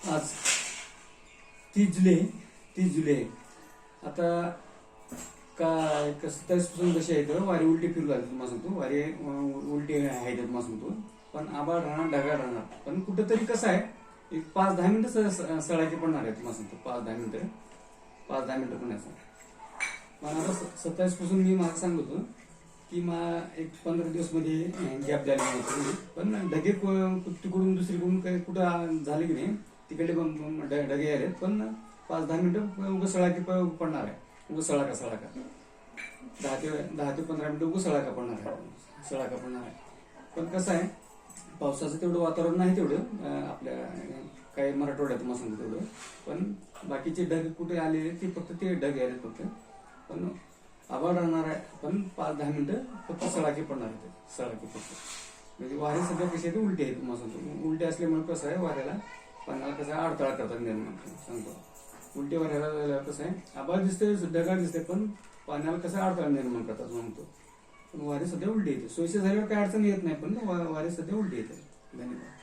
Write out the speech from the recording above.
आज 30 जुलै आता काय 27 पासून कशी आहे वारी उलटी फिरू लागली तुम्हाला सांगतो. वारी उलटी आहे तुम्हाला सांगतो. पण आभाळ राहणार, ढगाळ राहणार. पण कुठंतरी कसं आहे एक 5-10 मिनिटं सळाकी पडणार आहे तुम्हाला सांगतो. 5-10 मिनिटं पण असं. पण आता 27 पासून मी मला सांगतो की एक 15 दिवस मध्ये गॅप झाली नाही. पण ढगे तिकडून दुसरीकडून काही कुठं झाले की नाही तिकडे ढगे आले. पण 5-10 मिनिटं उगं सळाकी पडणार आहे. उगं सळाका 10 ते 15 मिनिटं उगं सळाका पडणार आहे. पण कसं आहे पावसाचं तेवढं वातावरण नाही तेवढं आपल्या काही मराठवाड्यात मग सांगतो तेवढं. पण बाकीचे ढग कुठे आलेले ते फक्त ते ढग आले फक्त. पण आभाळ राहणार आहे. पण 5-10 मिनिटं फक्त सळाकी पडणार आहे. सळाकी फक्त म्हणजे वारे सध्या कसे आहे ते उलटे आहेत तुम्हाला सांगतो. उलटे असल्यामुळे कसं आहे वाऱ्याला पाण्याला कसं आहे अडथळा करतात निर्माण सांगतो. उलटे वाऱ्याला कसं आहे आभाळ दिसते, ढगाळ दिसते, पण पाण्याला कसं अडथळा निर्माण करतात म्हणतो. पण वारे सध्या उलटे येते. सोयीचे झाल्यावर काही अडचण येत नाही. पण वारे सध्या उलटे येते. धन्यवाद.